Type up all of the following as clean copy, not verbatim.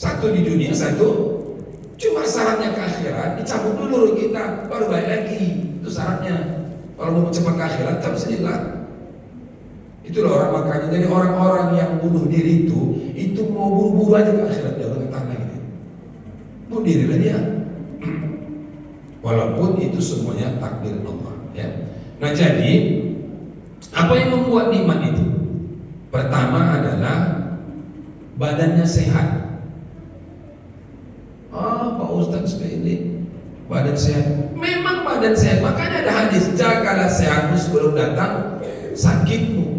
Satu di dunia, satu cuma syaratnya ke akhirat, dicabut dulu kita, baru balik lagi. Itu syaratnya. Kalau mau cepat ke akhirat, tak bisa jelas. Itulah orang makanya. Jadi orang-orang yang bunuh diri itu mau buru-buru aja ke akhirat, dia orang tahan lagi. Bunuh dirilah dia. Walaupun itu semuanya takdir Allah. Ya. Nah jadi apa yang membuat nikmat itu? Pertama adalah badannya sehat. Pak Ustaz sepele, badan sehat. Memang badan sehat. Makanya ada hadis, jagalah sehatmu sebelum datang sakitmu.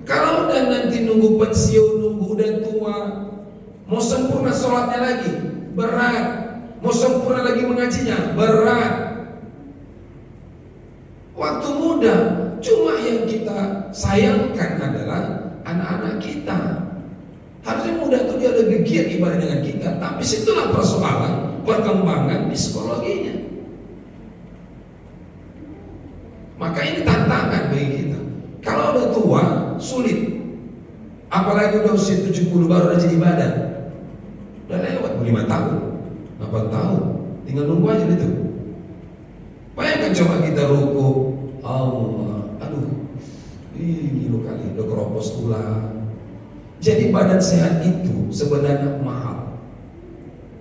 Kalau udah nanti nunggu pensiun, nunggu udah tua, mau sempurna sholatnya lagi berat, mau sempurna lagi mengajinya berat. Waktu muda, cuma yang kita sayangkan adalah anak-anak kita. Harusnya muda itu dia lebih giat ibadah dengan kita, tapi situlah persoalan perkembangan psikologinya. Maka ini tantangan bagi kita. Kalau udah tua, sulit. Apalagi udah usia 70 baru udah jadi badan. Udah lewat 5 tahun, 8 tahun, tinggal nunggu aja itu. Bayangkan coba kita ruku, Allah, aduh, gila kali, udah keropos tulang. Jadi badan sehat itu sebenarnya mahal.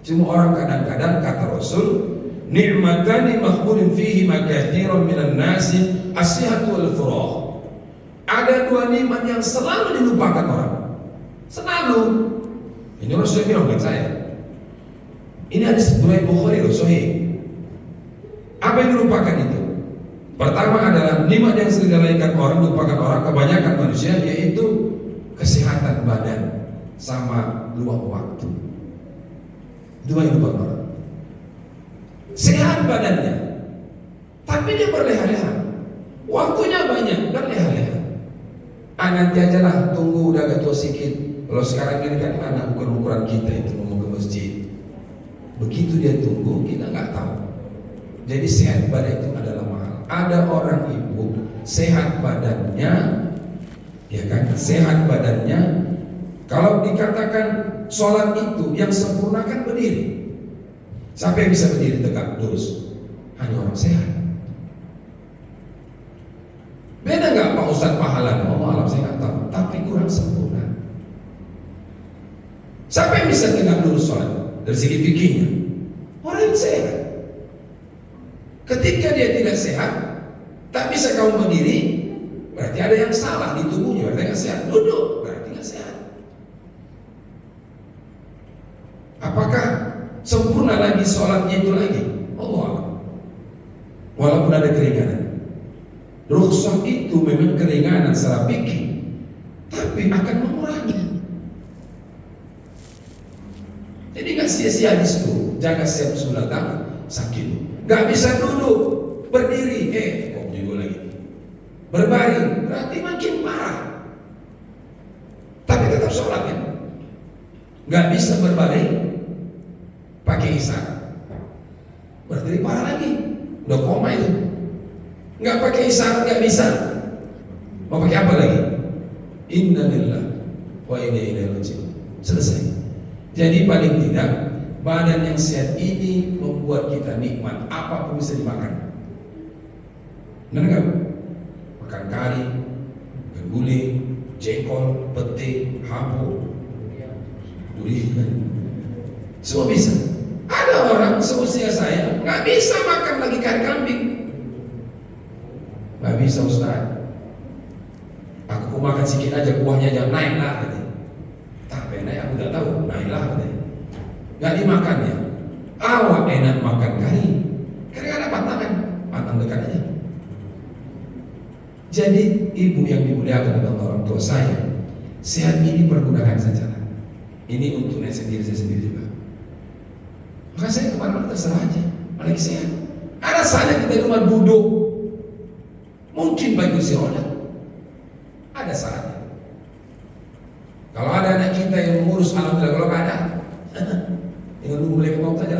Cuma orang kadang-kadang kata Rasul, ni'matani makhbulin fihi makathirun minan nasi as-sihhatu wal furah. Ada dua nikmat yang selalu dilupakan orang. Selalu. Ini Rasul bilang bukan saya. Ini hadis riwayat Bukhari sahih. Apa yang dilupakan itu? Pertama adalah nikmat yang sering dilalaikan orang, dilupakan orang, kebanyakan manusia, yaitu kesehatan badan sama luang waktu. Dua yang dilupakan orang. Sehat badannya, tapi dia berleha-leha. Waktunya banyak, berleha-leha. Nanti aja lah, tunggu udah agak tua sedikit. Kalau sekarang ini kan anak ukuran kita itu mau ke masjid. Begitu dia tunggu, kita nggak tahu. Jadi sehat badan itu adalah mahal. Ada orang ibu sehat badannya, ya kan? Sehat badannya. Kalau dikatakan sholat itu yang sempurna kan berdiri. Siapa yang bisa berdiri tegak lurus? Hanya orang sehat. Beda nggak Pak Ustadz pahala? Oh alam saya nggak tahu. Tapi kurang sempurna. Siapa yang bisa tegak lurus sholat? Dari segi fikihnya, orang yang sehat. Ketika dia tidak sehat, tak bisa kamu berdiri, berarti ada yang salah di tubuhnya, berarti nggak sehat. Duduk, berarti nggak sehat. Apakah sempurna lagi sholatnya itu lagi? Allah, walaupun ada keringanan. Rukhsah itu memang keringanan secara fikih, tapi akan mengurangi. Jadi nggak sia-sia di situ. Jaga siap sebelah tangan, sakit. Nggak bisa duduk, berdiri, kok juga lagi. Berbaring, berarti makin parah. Tapi tetap sholat ya. Nggak bisa berbaring, pakai isyarat. Berdiri parah lagi, udah koma itu. Nggak pakai isyarat, nggak bisa. Mau pakai apa lagi? Inna lillahi wa inna ilaihi raji'un. Selesai. Jadi paling tidak badan yang sehat ini membuat kita nikmat. Apapun bisa dimakan. Benar nggak? Makan kari, guling, jengkol, pete, hapo, durian, semua bisa. Ada orang seusia saya nggak bisa makan lagi kari kambing. Nggak bisa Ustaz. Aku makan sedikit aja, kuahnya aja naik lah. Tapi naik aku nggak tahu, naik lah. Nggak dimakan ya. Awak enak makan kari. Kari ada pantangan, pantang dekat aja. Jadi ibu yang dimuliakan oleh orang tua saya, sehat ini pergunakan saja. Ini untuk saya sendiri juga. Maka saya kemana-mana terserah aja, apalagi sehat. Ada saatnya kita di rumah duduk, mungkin bagi usia roda. Ada saatnya. Kalau ada anak kita yang mengurus, alhamdulillah. Kalau nggak ada, tinggal nunggu mereka mau saja.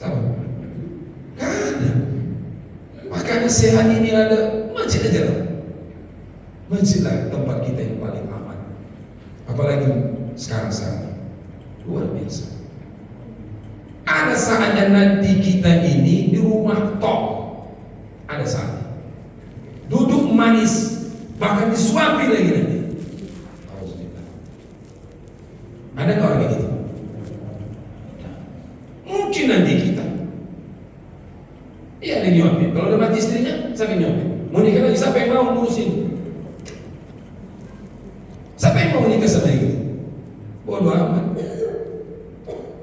Sama? Nggak ada. Makanya sehat ini ada masjid aja lah. Masjid lah tempat kita yang paling aman. Apalagi sekarang. Luar biasa. Ada saatnya nanti kita ini di rumah tok. Ada saatnya duduk manis, bahkan disuapi lagi nanti. Ada nggak orang kayak gitu? Mungkin nanti kita. Iya, ada nyuapin. Kalau udah mati istrinya, siapa yang nyuapin? Mau nikah lagi, siapa yang mau ngurusin? Siapa yang mau nikah sama dia? Bodoh amat.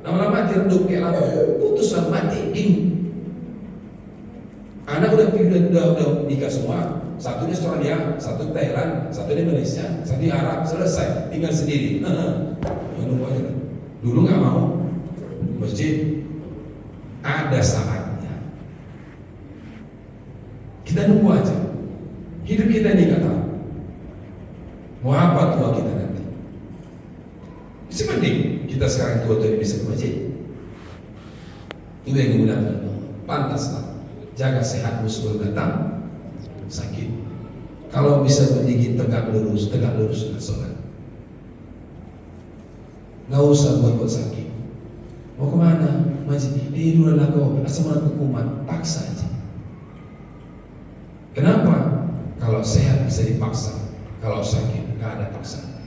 Lama-lama mati redup kayak apa? Putusan mati, ding. Anak udah nikah semua. Satu di Australia, satu di Thailand, satu di Malaysia, satu di Arab, selesai. Tinggal sendiri. Dulu nggak mau masjid. Ada saatnya kita nunggu aja. Hidup kita ini nggak tahu mau apa tua kita nanti. Masih penting kita sekarang tua-tua bisa ke masjid. Itu yang digunakan. Pantaslah jaga sehatmu sebelum datang sakit. Kalau bisa berdiri tegak lurus nggak sholat. Nggak usah buat sakit. Mau kemana? Masjid. Dulu lah kau asal mana hukuman, paksa aja. Kenapa? Kalau sehat bisa dipaksa, kalau sakit nggak ada paksaan.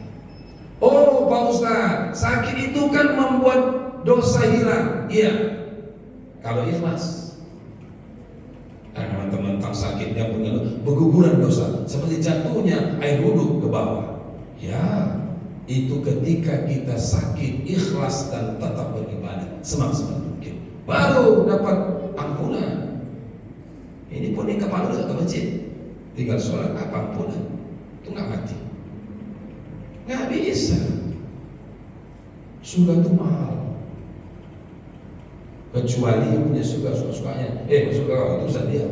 Oh Pak Ustaz, sakit itu kan membuat dosa hilang. Iya, kalau ikhlas. Karena teman-teman sakit dia punya berguguran dosa, seperti jatuhnya air wudhu ke bawah. Ya, itu ketika kita sakit, ikhlas dan tetap beribadah semaksimal mungkin, baru dapat ampunan. Ini pun yang kepala udah ke masjid, tinggal sholat apa ampunan, itu nggak mati, nggak bisa. Surga itu mahal, kecuali yang punya surga suka-sukanya. Surga itu urusan dia,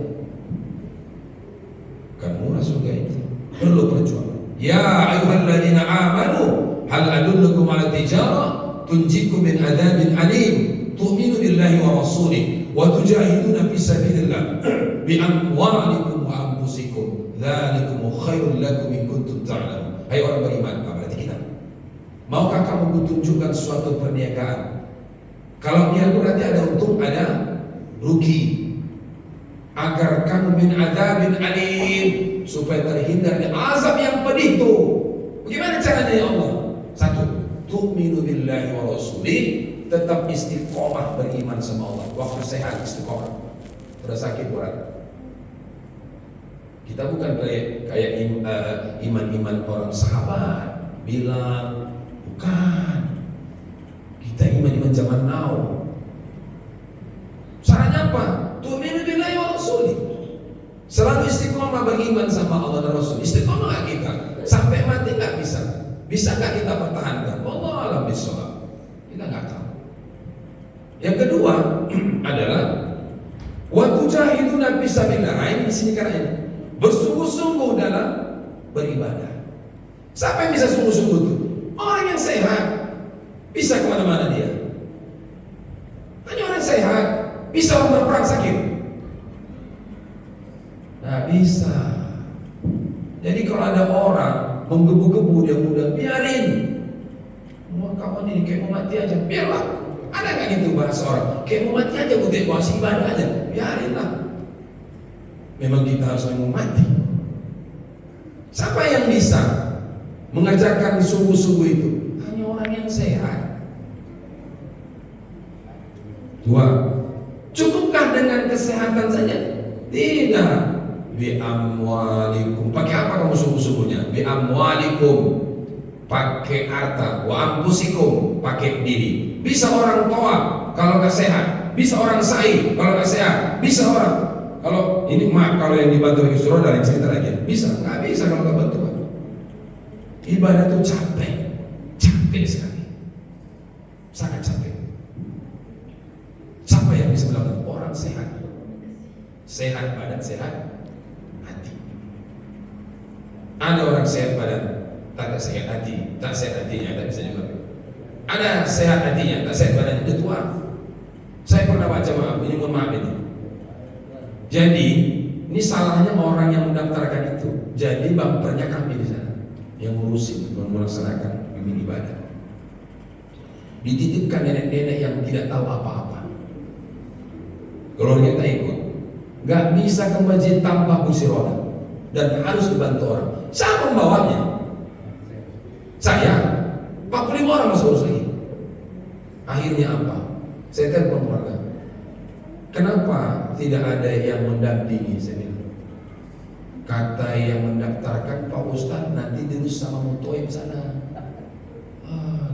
kan murah surga itu, perlu perjuangan. Ya ayyuhalladzina amanu hal adullukum ala tijarah tunjikum min adzabin alim tu'minu billahi wa rasulih wa tujahiduna fi sabilillah bi amwalikum wa anfusikum dzalikum khairul lakum in kuntum ta'lamun. Hai orang beriman, berarti kita. Maukah kamu kutunjukkan suatu perniagaan? Kalau dia berarti ada untung, ada rugi. Agar kamu min adzabin alim, supaya terhindar dari azab yang pedih itu. Bagaimana caranya ya Allah? Satu, tu'minu billahi wa rasulih, tetap istiqomah beriman sama Allah. Waktu sehat istiqomah, sudah sakit berat. Kita bukan kayak iman-iman orang sahabat bilang, bukan. Kita iman-iman zaman now. Caranya apa? Tu'minu billahi wa rasulih, selalu istiqomah beriman sama Allah dan Rasul. Istiqomah kita sampai mati nggak bisa. Bisa nggak kita pertahankan? Allah alam bisawab. Kita nggak tahu. Yang kedua adalah wa tujahiduna fisabilillah. Ini di sini karena ini bersungguh-sungguh dalam beribadah. Siapa yang bisa sungguh-sungguh itu? Orang yang sehat. Bisa kemana-mana dia. Hanya orang sehat. Bisa orang berperang sakit. Nah bisa. Jadi kalau ada orang menggebu-gebu dia muda, biarin. Mau kawan ini kayak mau mati aja, biarlah. Ada nggak gitu bahasa orang? Kayak mau mati aja, gue masih ibadah aja, biarinlah. Memang kita harus mau mati. Siapa yang bisa mengajarkan sungguh-sungguh itu? Hanya orang yang sehat. Dua, cukupkah dengan kesehatan saja? Tidak. Bi amwalikum. Pakai apa kamu sungguh-sungguhnya? Bi amwalikum. Pakai harta. Wa anfusikum. Pakai diri. Bisa orang toa kalau nggak sehat. Bisa orang sa'i kalau nggak sehat. Bisa orang. Kalau ini kalau yang dibantu lagi suruh dari cerita lagi. Bisa. Nggak bisa kalau nggak bantu. Ibadah itu capek. Capek sekali. Sangat capek. Siapa yang bisa melakukan? Orang sehat. Sehat badan, sehat hati. Ada orang sehat badan, tak ada sehat hati. Tak sehat hatinya, tak bisa juga. Ada sehat hatinya, tak sehat badannya, itu tua. Saya pernah baca, maaf, ini mohon maaf ini. Jadi, ini salahnya orang yang mendaftarkan itu. Jadi bumpernya kami di sana yang ngurusin, melaksanakan ibadah. dititipkan nenek-nenek yang tidak tahu apa-apa. Keluarga kita ikut, nggak bisa ke masjid tanpa kursi roda dan harus dibantu orang. Siapa membawanya? Saya. 45 orang masuk urus lagi. Akhirnya apa? Saya telepon keluarga. Kenapa tidak ada yang mendampingi? Saya bilang. Kata yang mendaftarkan Pak Ustadz nanti diurus sama Mutoib sana.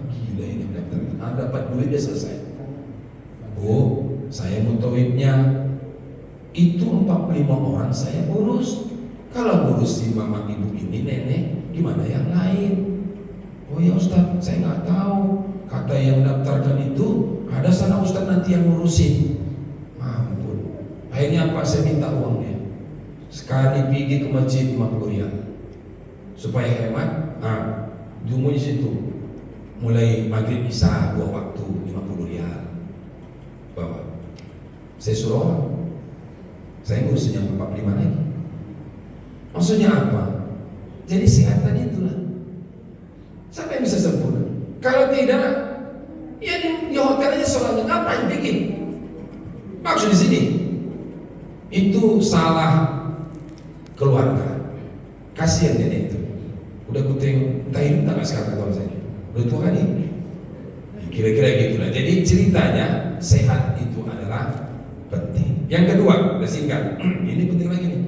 Gila ini mendaftarkan. Dapat duit dia selesai. Oh, saya Mutoibnya. Itu 45 orang saya urus. Kalau ngurus si mama ibu ini nenek, gimana yang lain? Oh ya Ustadz, saya nggak tahu. Kata yang daftarkan itu ada sana Ustadz nanti yang ngurusin. Ampun. Akhirnya apa? Saya minta uangnya. Sekali pergi ke masjid 50 riyal. Supaya hemat, tunggu di situ. Mulai maghrib isya 2 waktu 50 riyal. Bawa. Saya suruh orang. Saya ngurusin yang 45 lagi. Maksudnya apa? Jadi sehat tadi itulah. Siapa yang bisa sempurna? Kalau tidak, ya di hotel aja sholatnya ngapain bikin? Maksud di sini itu salah keluarga. Kasihan nenek itu. Udah kuting entah hidup tak sekarang kalau saya. Udah tua kan ini. Kira-kira gitulah. Jadi ceritanya sehat itu adalah penting. Yang kedua, udah singkat. Ini penting lagi nih.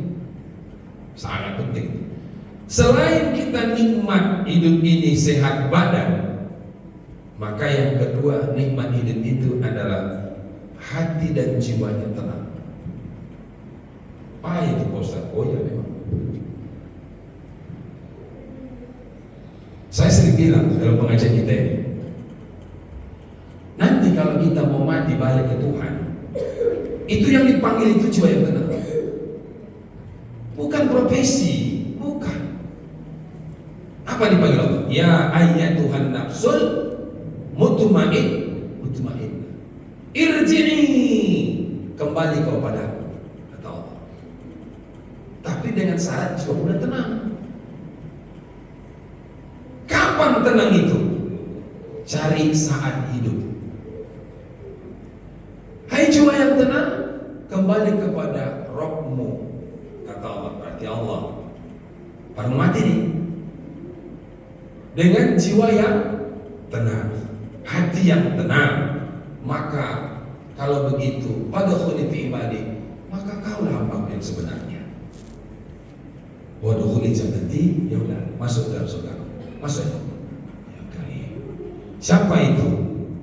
Sangat penting. Selain kita nikmat hidup ini sehat badan, maka yang kedua nikmat hidup itu adalah hati dan jiwanya tenang. Apa itu Pak Ustaz? Oh ya memang. Saya sering bilang dalam pengajian kita ini, nanti kalau kita mau mati balik ke Tuhan, itu yang dipanggil itu jiwa yang tenang. Bukan profesi, bukan. Apa dipanggil Allah? Ya ayyatuhan nafsul mutmain, irji'i, kembali kepada aku, kata Allah. Tapi dengan syarat jiwa mudah tenang. Kapan tenang itu? Cari saat hidup. Hai jiwa yang tenang, kembali kepada Rabbmu, kata Allah. Berarti Allah baru mati nih. Dengan jiwa yang tenang, hati yang tenang, maka kalau begitu pada khulfi ibadi, maka kaulah hamba yang sebenarnya. Wadukhuli jannati, ya udah masuk dalam surga. Masuk ya kali. Siapa itu?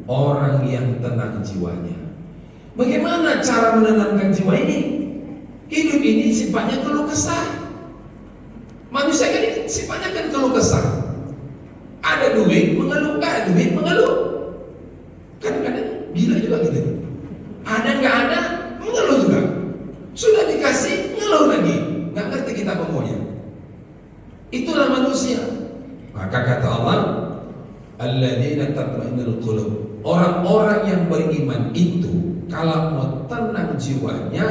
Orang yang tenang jiwanya. Bagaimana cara menenangkan jiwa ini? Hidup ini sifatnya keluh kesah. Manusia kan sifatnya kan keluh kesah. Ada duit mengeluh, nggak ada duit mengeluh. Kadang-kadang gila juga gitu. Ada nggak ada mengeluh juga. Sudah dikasih ngeluh lagi. Nggak ngerti kita pokoknya. Itulah manusia. Maka kata Allah, alladzina tatma'innul qulub. Orang-orang yang beriman itu kalau mau tenang jiwanya,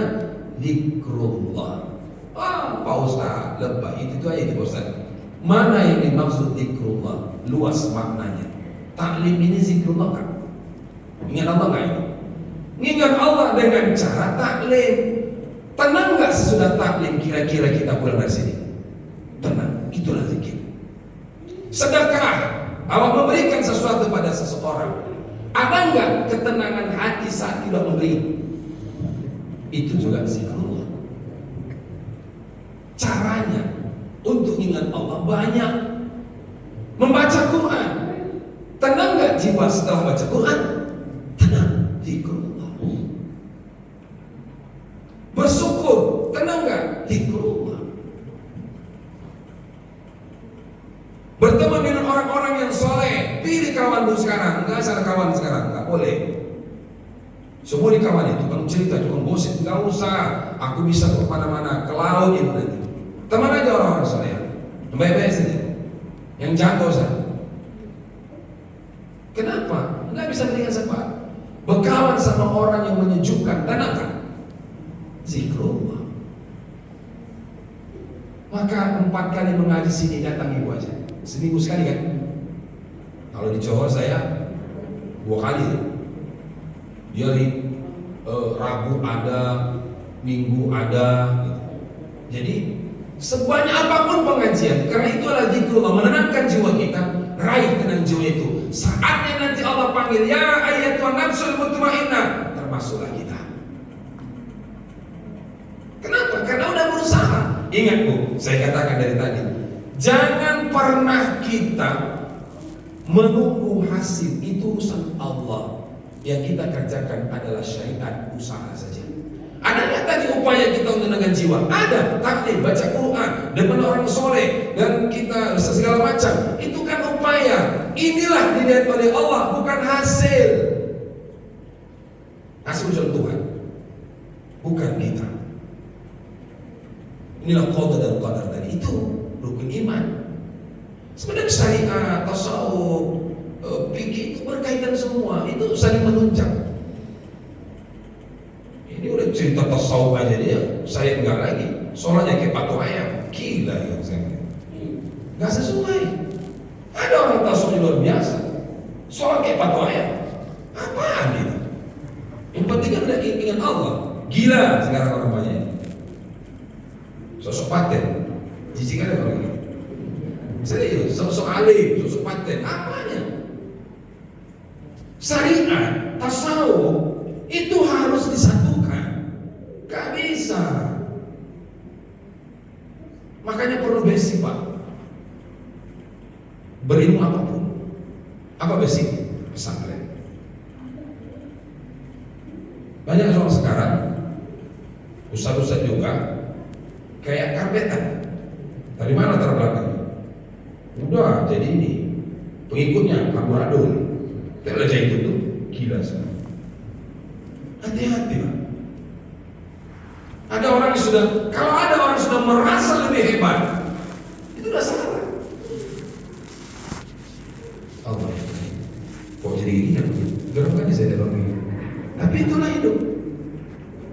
zikrullah. Pak Ustaz, lebay itu aja di Ustaz. Mana yang dimaksud zikrullah? Luas maknanya. Taklim ini zikrullah kan? Ingat Allah nggak ini? Ingat Allah dengan cara taklim. Tenang nggak sesudah taklim kira-kira kita pulang dari sini? Tenang, itulah zikir. Sedekah, awak memberikan sesuatu pada seseorang. Ada nggak ketenangan hati saat tidak memberi? Itu juga zikrullah. Caranya untuk ingat Allah banyak. Membaca Quran, tenang nggak jiwa setelah baca Quran? Tenang, zikrullah. Bersyukur, tenang nggak? Zikrullah. Berteman dengan orang-orang yang soleh, pilih kawanmu sekarang, nggak asal kawan sekarang, nggak boleh. Semua di kawan itu, kalau cerita, tukang gosip, nggak usah. Aku bisa ke mana-mana, ke laut itu nanti. Teman aja orang-orang soleh, yang baik-baik saja, yang jago saja. Kenapa? Nggak bisa berikan sebab. Berkawan sama orang yang menyejukkan, tenangkan. Zikrullah. Maka 4 kali mengaji sini datang ibu aja. Seminggu sekali kan? Kalau di Johor saya 2 kali. Di hari Rabu ada, Minggu ada gitu. Jadi sebanyak apapun pengajian, karena itu adalah zikrullah, menenangkan jiwa kita. Raih tenang jiwa itu. Saatnya nanti Allah panggil, ya ayyatuhan nafsul mutmainnah, termasuklah kita. Kenapa? Karena udah berusaha. Ingat Bu, saya katakan dari tadi, jangan pernah kita menunggu hasil. Itu urusan Allah. Yang kita kerjakan adalah syariat, usaha saja. Ada nggak tadi upaya kita untuk menenangkan jiwa? Ada, taklim, baca Quran, dengan orang soleh, dan kita segala macam. Itu kan upaya. Inilah dilihat oleh Allah, bukan hasil. Hasil urusan Tuhan, bukan kita. Inilah qada dan qadar tadi. Itu rukun iman. Sebenarnya syariat, tasawuf, fikih itu berkaitan semua. Itu saling menunjang. Ini udah cerita tasawuf aja dia, saya enggak lagi. Sholatnya kayak patok ayam, gila ya saya. Enggak sesuai. Ada orang tasawuf luar biasa, sholat kayak patok ayam. Apaan itu? Yang penting kan ada ingat Allah. Gila sekarang orang banyak. Sosok paten, jijik ada orang ini. Serius, sosok alim, sosok paten, apanya? Syariat, tasawuf itu harus disatukan. Gak bisa. Makanya perlu basic Pak. Berilmu apapun. Apa basic? Pesantren. Banyak orang sekarang, ustaz-ustaz juga kayak karpetan. Dari mana latar belakangnya? Udah jadi ini pengikutnya amburadul. Tidak aja itu tuh gila sekali. Hati-hati Pak. Ada orang yang sudah, kalau ada orang sudah merasa lebih hebat, itu udah salah. Allah, kok jadi gini kan? Gerang kan saya orang ini. Tapi itulah hidup.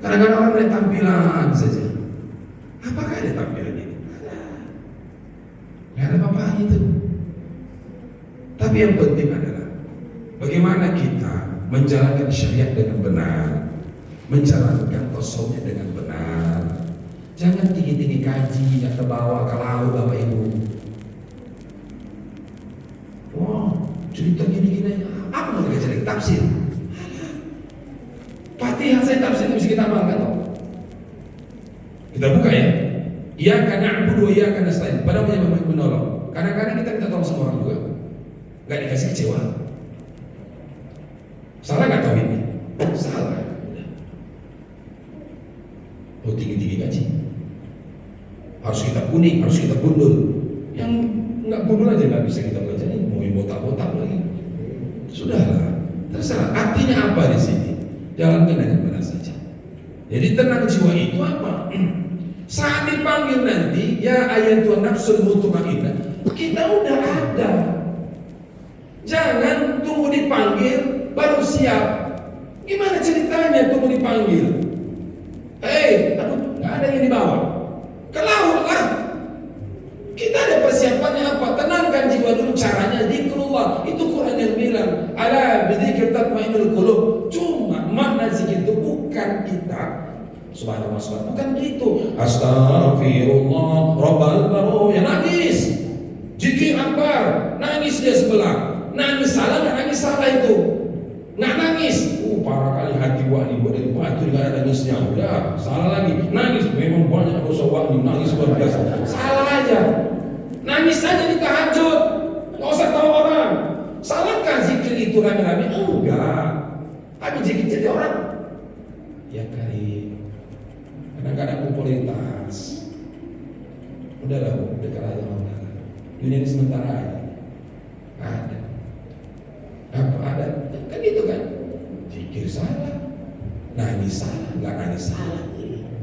Kadang-kadang orang melihat tampilan saja. Apakah ada tampilan ini? Nggak ada apa-apa itu. Tapi yang penting adalah bagaimana kita menjalankan syariat dengan benar, menjalankan tasawufnya dengan benar. Jangan tinggi-tinggi kaji, nggak ke bawah ke laut Bapak Ibu. Wow, cerita gini-gini. Apa mau kita cari? Tafsir. Fatihah saya tafsir bisa kita amalkan. Kita buka ya. Iyyaka na'budu wa iyyaka nasta'in. Padahal punya menolong. Kadang-kadang kita minta tolong sama orang juga, nggak dikasih kecewa. Salah nggak tahu ini? Salah. Oh tinggi-tinggi gaji, harus kita kuning, harus kita gundul. Yang nggak gundul aja nggak bisa kita belajar. Mau botak-botak lagi. Sudahlah, terserah. Artinya apa di sini? Jalankan dengan benar saja. Jadi tenang jiwa itu apa? Saat dipanggil nanti, ya ayyatuhan nafsul mutmainnah, kita udah ada. Jangan tunggu dipanggil baru siap. Gimana ceritanya tunggu dipanggil? Aduh, nggak ada yang dibawa. Ke laut lah. Kita ada persiapannya apa? Tenangkan jiwa dulu. Caranya zikrullah. Itu Quran yang bilang, ala bidzikri tatmainnul qulub. Cuma makna zikir itu bukan kita subhanallah, bukan gitu. Astagfirullah Rabbal baraya, nangis. Zikir akbar, nangis dia sebelah. Nangis salah, nggak nangis salah itu. Nggak nangis. Parah kali hati gua dibuat dari batu nggak ada nangisnya. Udah salah lagi. Nangis memang banyak dosa wali, nangis luar biasa. Salah aja. Nangis aja di tahajud. Nggak usah tahu orang. Salahkah zikir itu rame-rame? Enggak. Tapi zikir jadi orang. Ya kali. Kadang-kadang popularitas. Udahlah, dekat aja Allah. Dunia ini sementara aja. Ada. Apa ada? Kan itu kan. Zikir salah, nangis salah, nggak nangis salah.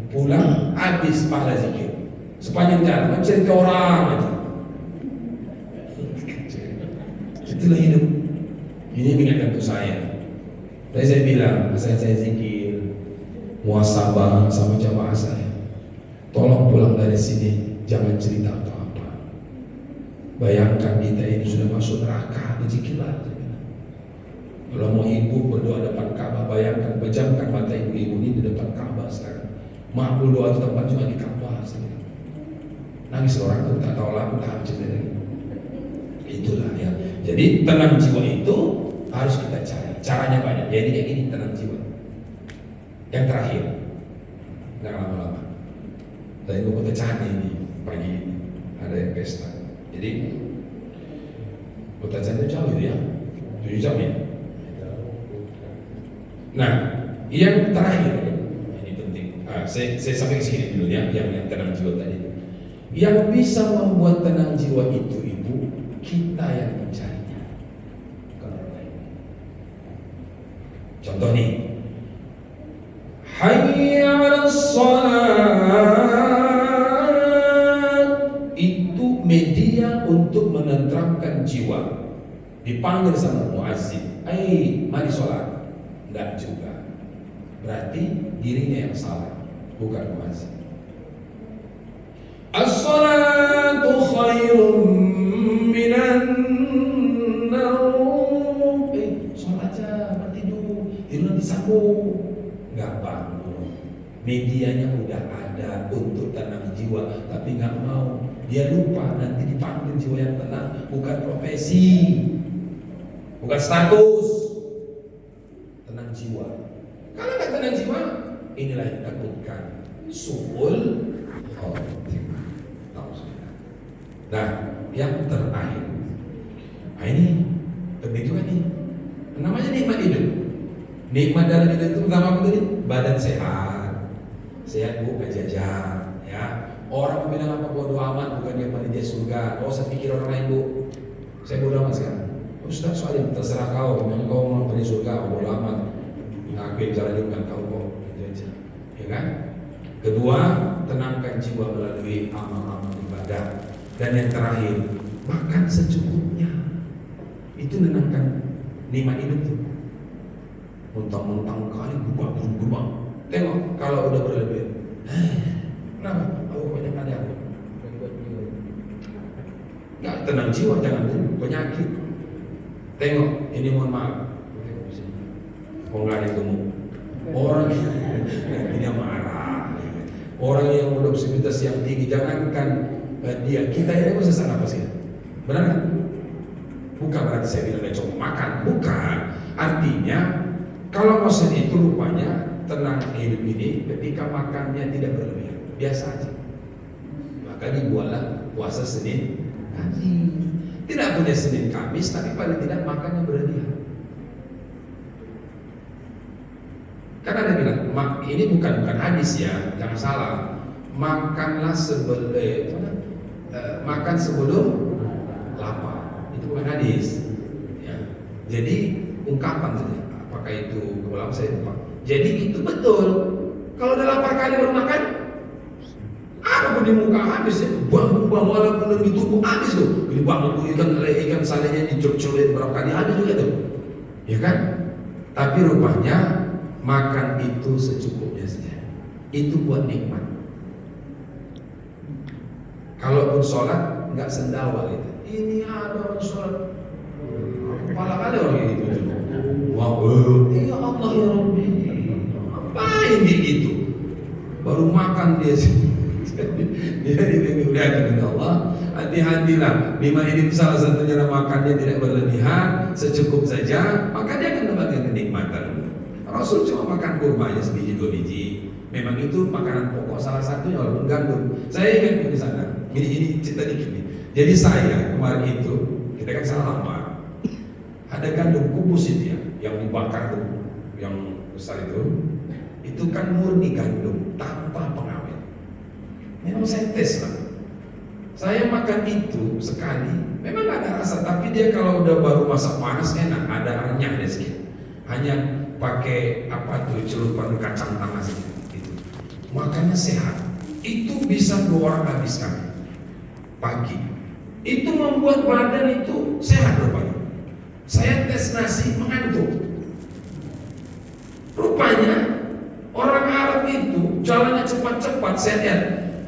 Pulang habis pahala zikir. Sepanjang jalan cerita orang aja. Itulah hidup. Ini mengingatkan untuk saya. Tadi saya bilang, saya zikir, muhasabah sama jamaah saya. Tolong pulang dari sini, jangan cerita apa-apa. Bayangkan kita ini sudah masuk neraka, berzikirlah. Kalau mau ibu berdoa depan Ka'bah, bayangkan pejamkan mata ibu-ibu ini di depan Ka'bah sekarang. Makbul doa itu tempat cuma di Ka'bah saja. Nangis orang tuh tak tahu laku tak habis dari. Itulah ya. Jadi tenang jiwa itu harus kita cari. Caranya banyak. Jadi kayak gini tenang jiwa. Yang terakhir, nggak lama-lama. Dari Kota Candi ini pagi ini ada yang pesta. Jadi Kota Candi jauh itu ya, 7 jam ya. Nah, yang terakhir ini penting. Saya sampai ke sini dulu ya, yang tenang jiwa tadi. Yang bisa membuat tenang jiwa itu ibu, kita yang mencarinya. Contoh nih, hayya 'alas shalah, itu media untuk menenteramkan jiwa. Dipanggil sama muazzin, mari sholat. Enggak juga. Berarti dirinya yang salah, bukan muazzin. As-salatu khairum minan naum. Sholat aja, tidur disambung. Enggak bangun. Medianya udah ada untuk tenang jiwa, tapi enggak mau. Dia lupa nanti dipanggil jiwa yang tenang, bukan profesi, bukan status. Tenang jiwa. Kalau nggak tenang jiwa, inilah yang takutkan su'ul khotimah. Nah, yang terakhir, ini penting juga nih. Namanya nikmat hidup. Nikmat dalam hidup itu pertama apa tadi? Badan sehat, sehat bu, jajan, ya. Orang bilang apa bodoh amat, bukan dia panitia surga. Oh, saya pikir orang lain bu. Saya bodoh amat sekarang. Ustaz soalnya terserah kau, memang kau mau pergi surga, bodo amat. Ngakuin cara hidup kan kau kok, gitu aja, ya kan? Kedua, tenangkan jiwa melalui amal-amal ibadah. Dan yang terakhir, makan secukupnya. Itu menenangkan nikmat hidup tuh. Mentang-mentang kali gubak. Tengok kalau udah berlebihan. Kenapa? Aku banyak ada aku. Nggak tenang jiwa, jangan penyakit. Tengok, ini mohon maaf. Nggak gemuk. Orang yang marah. Orang yang beraktivitas yang tinggi, jangankan dia, kita ini bisa sangat apa sih? Benar kan? Bukan berarti saya bilang dia cuma makan, bukan. Artinya kalau Muslim itu rupanya tenang hidup ini ketika makannya tidak berlebihan, biasa aja. Maka dibuatlah puasa Senin Kamis. Tidak punya Senin Kamis, tapi paling tidak makannya berlebihan. Karena dia bilang, ini bukan hadis ya, jangan salah. Makanlah makan sebelum lapar, itu bukan hadis. Ya. Jadi ungkapan saja. Apakah itu ulama saya lupa. Jadi itu betul. Kalau udah lapar kali baru makan, apa pun di muka habis ya. Bangun walaupun lebih tubuh habis tuh. Ini bangun ikan salenya dicocok berapa kali habis juga tuh. Ya kan? Tapi rupanya makan itu secukupnya saja. Itu buat nikmat. Kalaupun sholat nggak sendawa gitu. Ini ada orang sholat, kepala ada orang gitu. Wow, ya Allah ya Rabbi, apain dia gitu? Baru makan dia sih. Dia dimuliakan oleh Allah. Hati-hatilah. Lima ini salah satunya makannya tidak berlebihan, secukup saja, maka dia akan mendapatkan kenikmatan. Rasul cuma makan kurmanya sebiji 2 biji. Memang itu makanan pokok salah satunya walaupun gandum. Saya ingat di sana. Ini cerita dikit nih. Jadi saya kemarin itu kita kan sana lama. Ada gandum kubus itu ya, yang dibakar tuh, yang besar itu kan murni gandum tanpa pengawet. Memang saya tes lah. Saya makan itu sekali, memang gak ada rasa, tapi dia kalau udah baru masak panas enak, ada renyahnya sedikit. Hanya pakai apa tuh celupan kacang tanah sedikit. Gitu. Makannya sehat. Itu bisa 2 orang habis kami pagi. Itu membuat badan itu sehat rupanya. Saya tes nasi mengantuk. Rupanya orang Arab itu jalannya cepat-cepat. Saya lihat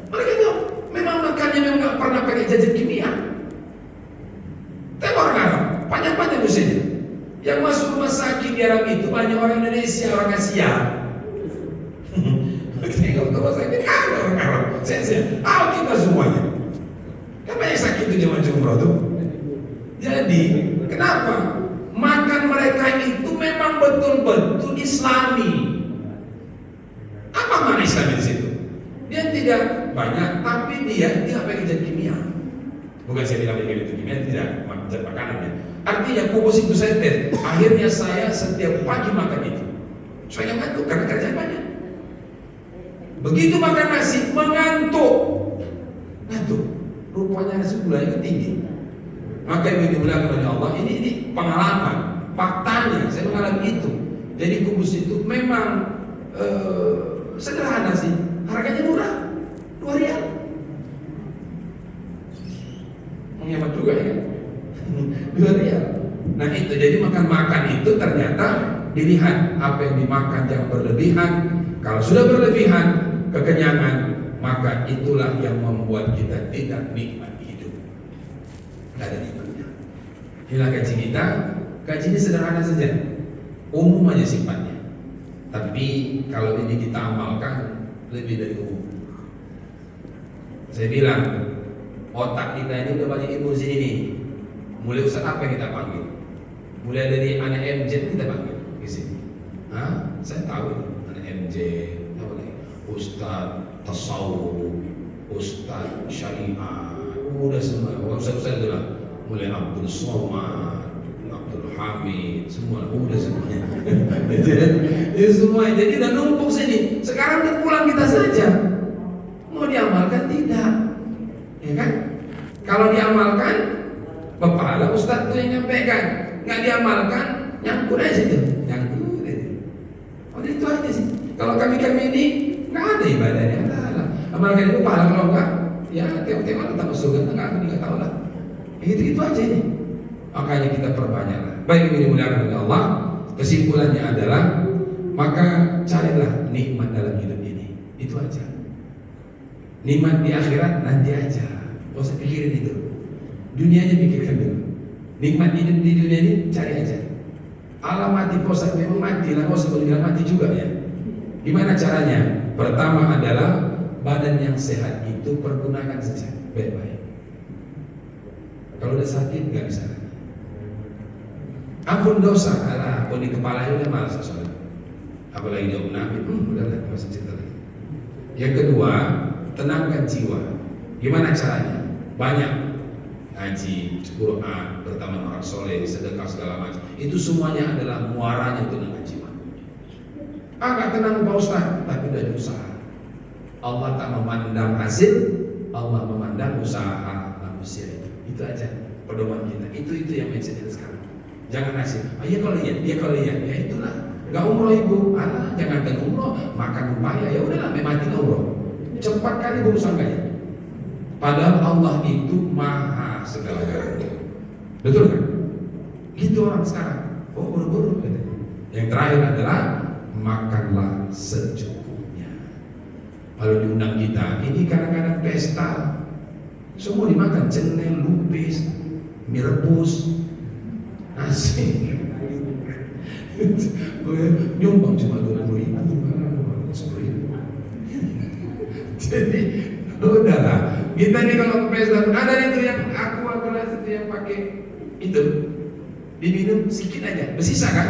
mereka itu memang makannya memang nggak pernah pakai jajan kimia. Tengok orang Arab panjang-panjang usianya. Yang masuk rumah sakit di Arab itu banyak orang Indonesia, orang Asia. Kalau ke rumah sakit ada orang Arab, saya kita semuanya. Kan banyak sakit itu zaman umroh tuh. Jadi kenapa? Makan mereka itu memang betul-betul Islami. Apa makna Islami di situ? Dia tidak banyak, tapi dia pakai zat kimia. Bukan saya bilang pakai zat kimia, tidak zat makanannya. Artinya kubus itu saya tes. Akhirnya saya setiap pagi makan itu. Saya ngantuk karena kerja banyak. Begitu makan nasi mengantuk. Ngantuk. Rupanya nasi gulanya tinggi. Maka yang dimuliakan oleh Allah, ini pengalaman, faktanya saya mengalami itu. Jadi kubus itu memang sederhana sih, harganya murah, 2 rial. Menghemat juga ya, 2 rial. Nah itu, jadi makan itu ternyata dilihat apa yang dimakan jangan berlebihan. Kalau sudah berlebihan, kekenyangan, maka itulah yang membuat kita tidak nikmat hidup. Tidak ada nikmatnya. Inilah gaji kita. Gaji ini sederhana saja, umum aja sifatnya. Tapi kalau ini kita amalkan lebih dari umum. Saya bilang otak kita ini udah banyak ilmu sini nih. Mulai ustaz apa yang kita panggil? Mulai dari anak MJ kita panggil di sini. Saya tahu ini anak MJ, apa lagi? Ustaz tasawuf, Ustaz syariah, udah semua. Ustaz-ustaz itu lah. Mulai Abdul Somad, Abdul Hamid, semua udah semuanya. Itu semua. Jadi udah numpuk sini. Sekarang terpulang kita saja. Mau diamalkan tidak? Ya kan? Kalau diamalkan, kepala Ustaz itu yang nyampaikan. Nggak diamalkan, nyangkut aja situ. Nyangkut aja. Oh itu aja sih. Kalau kami ini nggak ada ibadahnya. Amalkan itu pahala, kalau enggak, ya tengok-tengok tetap masuk surga. Nggak tahu lah. Itu aja nih. Makanya kita perbanyak. Baik ini dimuliakan oleh Allah. Kesimpulannya adalah, maka carilah nikmat dalam hidup ini. Itu aja. Nikmat di akhirat nanti aja. Gak usah pikirin itu. Dunianya pikirkan dulu. Nikmat hidup di dunia ini cari aja. Allah mati posak memang mati lah. Gak usah bilang mati juga ya. Gimana caranya? Pertama adalah badan yang sehat itu pergunakan saja baik-baik. Kalau udah sakit nggak bisa lagi. Ampun dosa, alah, kalau di kepalanya udah malas sholat. Apalagi dia menangis, udahlah, nggak usah cerita lagi. Yang kedua, tenangkan jiwa. Gimana caranya? Banyak ngaji, Quran, berteman orang soleh, sedekah segala macam. Itu semuanya adalah muaranya tenangkan jiwa. Nggak tenang Pak Ustaz, tapi udah usaha. Allah tak memandang hasil, Allah memandang usaha manusia itu. Itu aja pedoman kita. Itu yang mindset kita sekarang. Jangan hasil. Iya kalau iya, dia kalau iya, ya itulah. Gak umroh ibu, alah jangan kan umroh, makan upaya, ya udahlah, mati umroh. Cepat kali berusaha. Padahal Allah itu maha segala-galanya. Betul kan? Gitu orang sekarang. Oh buru-buru. Yang terakhir adalah makanlah secukupnya. Kalau diundang kita, ini kadang-kadang pesta, semua dimakan, cenel, lupis, mie rebus, nasi. Nyumbang cuma 20.000, 10.000. Jadi udahlah. Kita nih kalau ke pesta, ada itu yang aqua gelas itu yang pakai itu diminum sedikit aja, bersisa kan?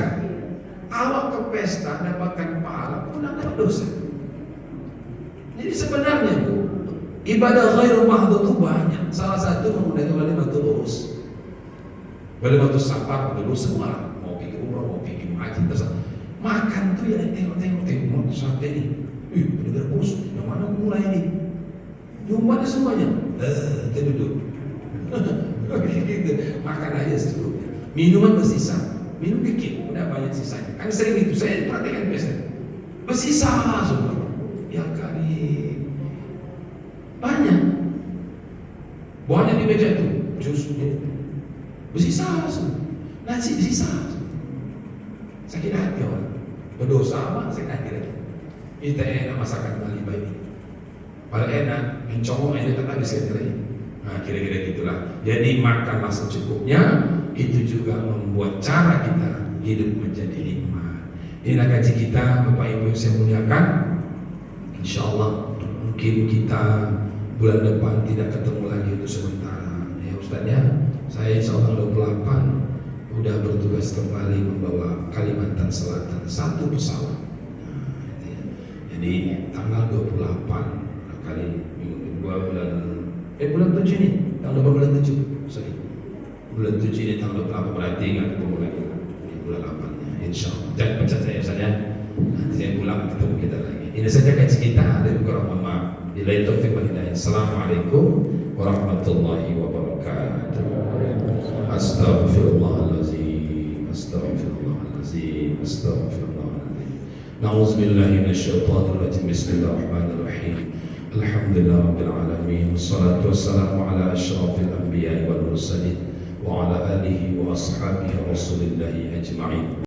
Awak ke pesta dapatkan pahala, pulang dapat dosa. Jadi sebenarnya ibadah khairul mahdud itu banyak. Salah satu menggunakan walimatul urus, walimatul safar, dulu semua mau pergi umrah, mau pergi haji, terserah. Makan tuh ya tengok sate ini. Bener bos, yang mana aku mulai ini? Nyumbang semuanya. Kita duduk. Gitu. Makan aja secukupnya. Minuman bersisa, minum dikit, udah banyak sisanya. Kan sering itu saya perhatikan biasanya. Bersisa semua. Ya kali banyak di meja itu jusnya bersisa semua, nasi sisa, sakit hati orang berdosa apa sakit hati lagi. Kita enak masakan Bali baik ini, paling enak mencongok enak tapi habis lagi. Nah kira-kira gitulah. Jadi makanlah secukupnya, itu juga membuat cara kita hidup menjadi nikmat. Inilah kaji kita Bapak Ibu yang saya muliakan. Insya Allah mungkin kita bulan depan tidak ketemu lagi untuk sementara ya Ustaz ya. Saya insya Allah 28 udah bertugas kembali membawa Kalimantan Selatan satu pesawat. Itu ya. Jadi tanggal 28 kali minggu kedua bulan 7 nih, tanggal 2 bulan 7 sorry. Bulan 7 ini tanggal 28 berarti nggak ketemu lagi di bulan 8 nya insya Allah. Jangan pecat saya Ustaz ya. Nanti saya pulang ketemu kita lagi. Ini saja kaji kita, dari kurang mohon maaf. Billahi taufiq wal hidayah. Assalamualaikum warahmatullahi wabarakatuh. Astaghfirullahalazim. Astaghfirullahalazim. Astaghfirullahalazim. Na'udzubillahi minasyaitonir rajim. Bismillahirrahmanirrahim. Alhamdulillah rabbil alamin. Wassalatu wassalamu ala asyrafil anbiya'i wal mursalin wa ala alihi wa ashabihi rasulillahi ajma'in.